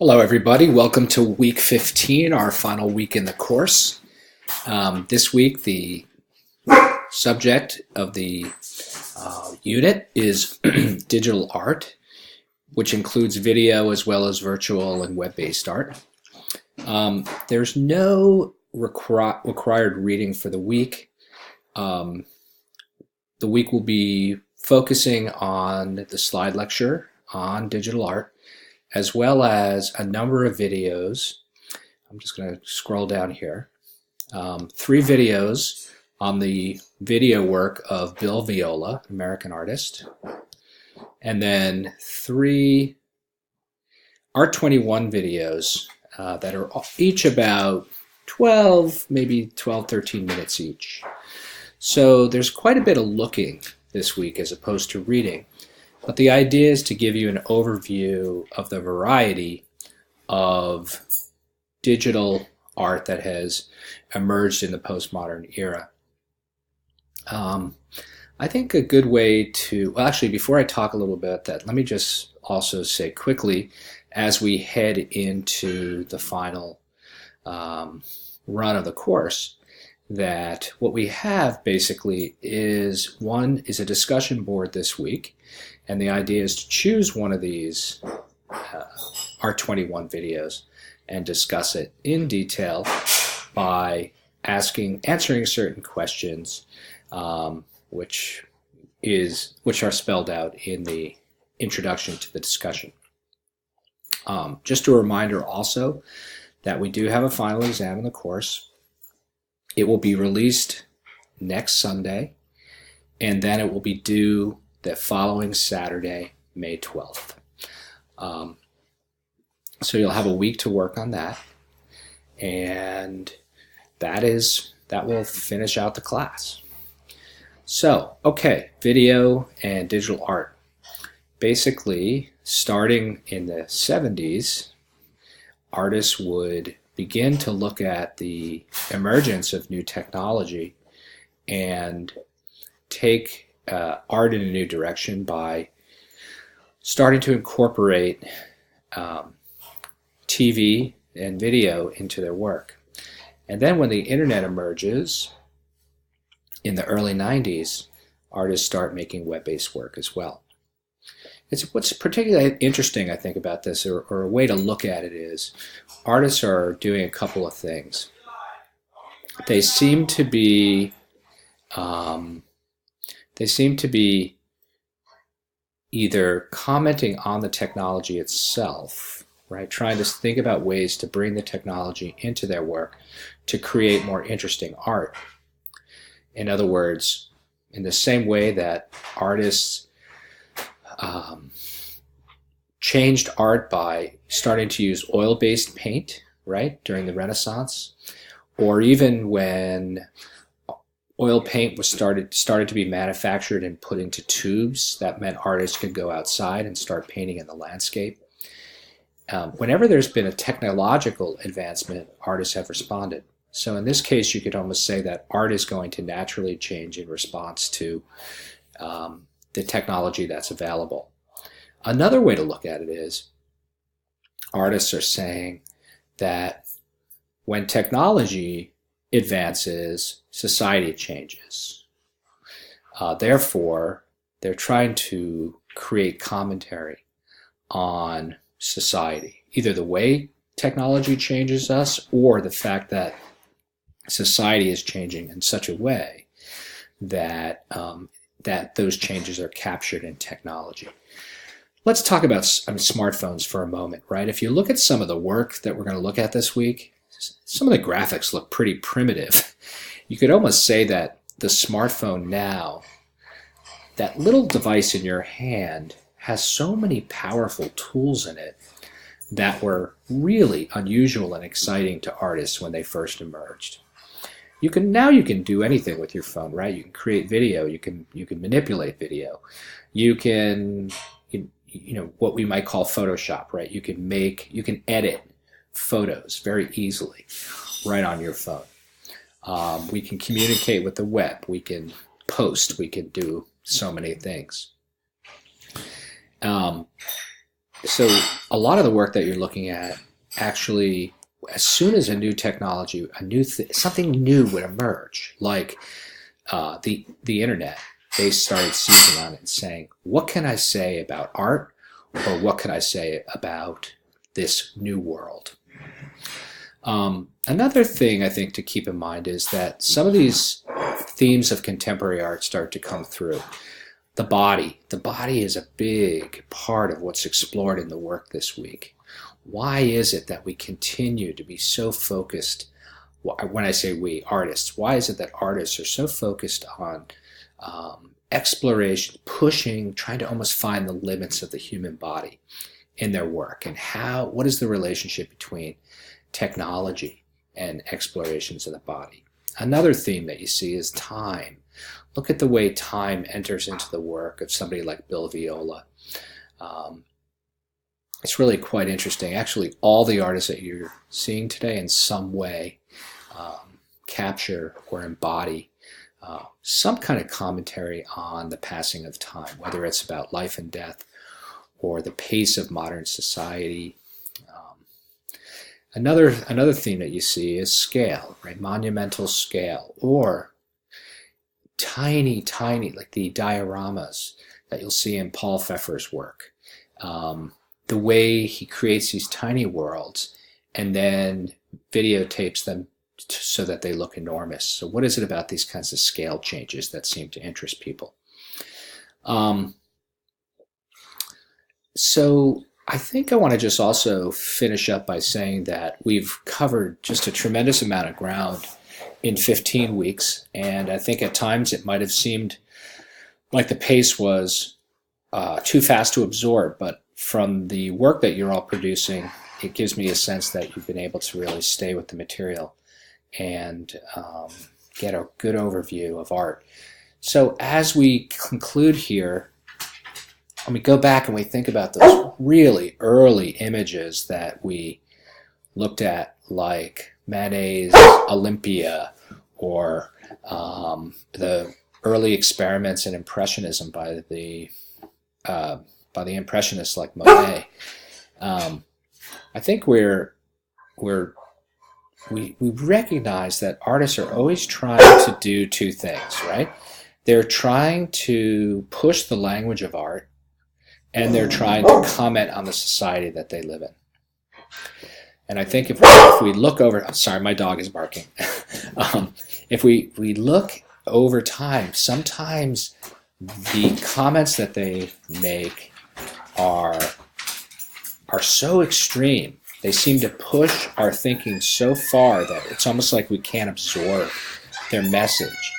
Hello, everybody. Welcome to week 15, our final week in the course. This week, the subject of the unit is digital art, which includes video as well as virtual and web-based art. There's no required reading for the week. The week will be focusing on the slide lecture on digital art, as well as a number of videos. I'm just going to scroll down here. 3 videos on the video work of Bill Viola, American artist, and then 3 Art21 videos that are each about 12, maybe 12, 13 minutes each. So there's quite a bit of looking this week as opposed to reading. But the idea is to give you an overview of the variety of digital art that has emerged in the postmodern era. I think a good way to, well, actually, before I talk a little bit about that, let me just also say quickly, as we head into the final run of the course, that what we have basically is a discussion board this week, and the idea is to choose one of these Art21 videos and discuss it in detail by answering certain questions, which are spelled out in the introduction to the discussion. Just a reminder also that we do have a final exam in the course. It will be released next Sunday, and then it will be due the following Saturday, May 12th. So you'll have a week to work on that, and that will finish out the class. So, okay, video and digital art. Basically, starting in the 70s, artists would begin to look at the emergence of new technology and take art in a new direction by starting to incorporate TV and video into their work. And then when the internet emerges in the early 90s, artists start making web-based work as well. What's particularly interesting, I think, about this, or a way to look at it, is artists are doing a couple of things. They seem to be either commenting on the technology itself, right? Trying to think about ways to bring the technology into their work to create more interesting art. In other words, in the same way that artists changed art by starting to use oil-based paint, right, during the Renaissance, or even when oil paint was started to be manufactured and put into tubes. That meant artists could go outside and start painting in the landscape. Whenever there's been a technological advancement, artists have responded. So in this case, you could almost say that art is going to naturally change in response to the technology that's available. Another way to look at it is artists are saying that when technology advances, society changes. Therefore, they're trying to create commentary on society, either the way technology changes us or the fact that society is changing in such a way that that those changes are captured in technology. Let's talk about smartphones for a moment, right? If you look at some of the work that we're going to look at this week, some of the graphics look pretty primitive. You could almost say that the smartphone now, that little device in your hand, has so many powerful tools in it that were really unusual and exciting to artists when they first emerged. Now you can do anything with your phone, right? You can create video, you can manipulate video, you can, what we might call Photoshop, right? You can edit photos very easily right on your phone. We can communicate with the web, we can post, we can do so many things. So a lot of the work that you're looking at actually, as soon as a new technology, something new would emerge, like the internet, they started seizing on it and saying, what can I say about art, or what can I say about this new world? Another thing I think to keep in mind is that some of these themes of contemporary art start to come through. The body. The body is a big part of what's explored in the work this week. Why is it that we continue to be so focused, when I say we, artists, why is it that artists are so focused on exploration, pushing, trying to almost find the limits of the human body in their work? And what is the relationship between technology and explorations of the body? Another theme that you see is time. Look at the way time enters into the work of somebody like Bill Viola. It's really quite interesting. Actually, all the artists that you're seeing today in some way capture or embody some kind of commentary on the passing of time, whether it's about life and death or the pace of modern society. Another theme that you see is scale, right? Monumental scale, or tiny, like the dioramas that you'll see in Paul Pfeffer's work. The way he creates these tiny worlds and then videotapes them so that they look enormous. So what is it about these kinds of scale changes that seem to interest people? So I think I want to just also finish up by saying that we've covered just a tremendous amount of ground in 15 weeks, and I think at times it might have seemed like the pace was too fast to absorb, but from the work that you're all producing, it gives me a sense that you've been able to really stay with the material and get a good overview of art. So as we conclude here, when we go back and we think about those really early images that we looked at, like Manet's Olympia, or the early experiments in Impressionism by the Impressionists like Monet, I think we recognize that artists are always trying to do two things, right? They're trying to push the language of art, and they're trying to comment on the society that they live in. And I think if we look over, I'm sorry, my dog is barking. If we look over time, sometimes the comments that they make are so extreme. They seem to push our thinking so far that it's almost like we can't absorb their message.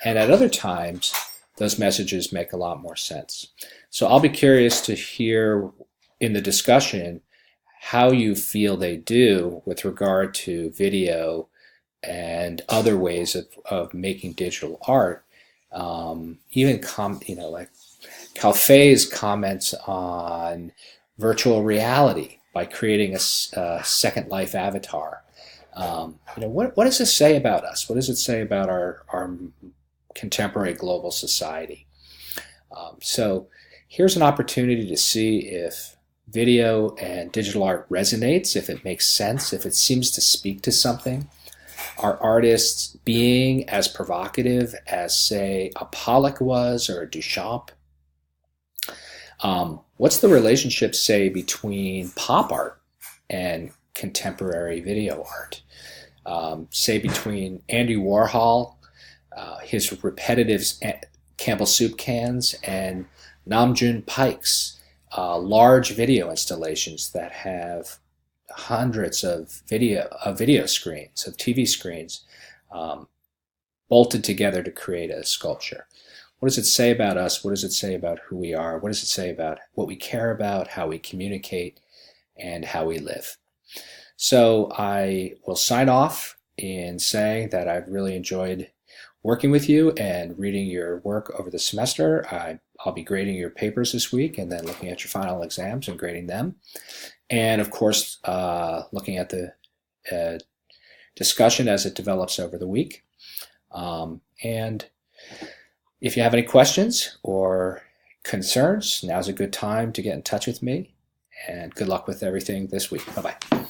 And at other times, those messages make a lot more sense. So I'll be curious to hear in the discussion how you feel they do with regard to video and other ways of making digital art. Even like Calfe's comments on virtual reality by creating a Second Life avatar. What does this say about us? What does it say about our contemporary global society? So here's an opportunity to see if video and digital art resonates, if it makes sense, if it seems to speak to something. Are artists being as provocative as, say, a Pollock was, or a Duchamp? What's the relationship, say, between pop art and contemporary video art? Say between Andy Warhol, his repetitive Campbell soup cans, and Namjoon Paik's large video installations that have hundreds of video screens, of TV screens, bolted together to create a sculpture. What does it say about us? What does it say about who we are? What does it say about what we care about, how we communicate, and how we live? So I will sign off in saying that I've really enjoyed working with you and reading your work over the semester. I'll be grading your papers this week and then looking at your final exams and grading them. And of course, looking at the discussion as it develops over the week. And if you have any questions or concerns, now's a good time to get in touch with me. and good luck with everything this week. Bye-bye.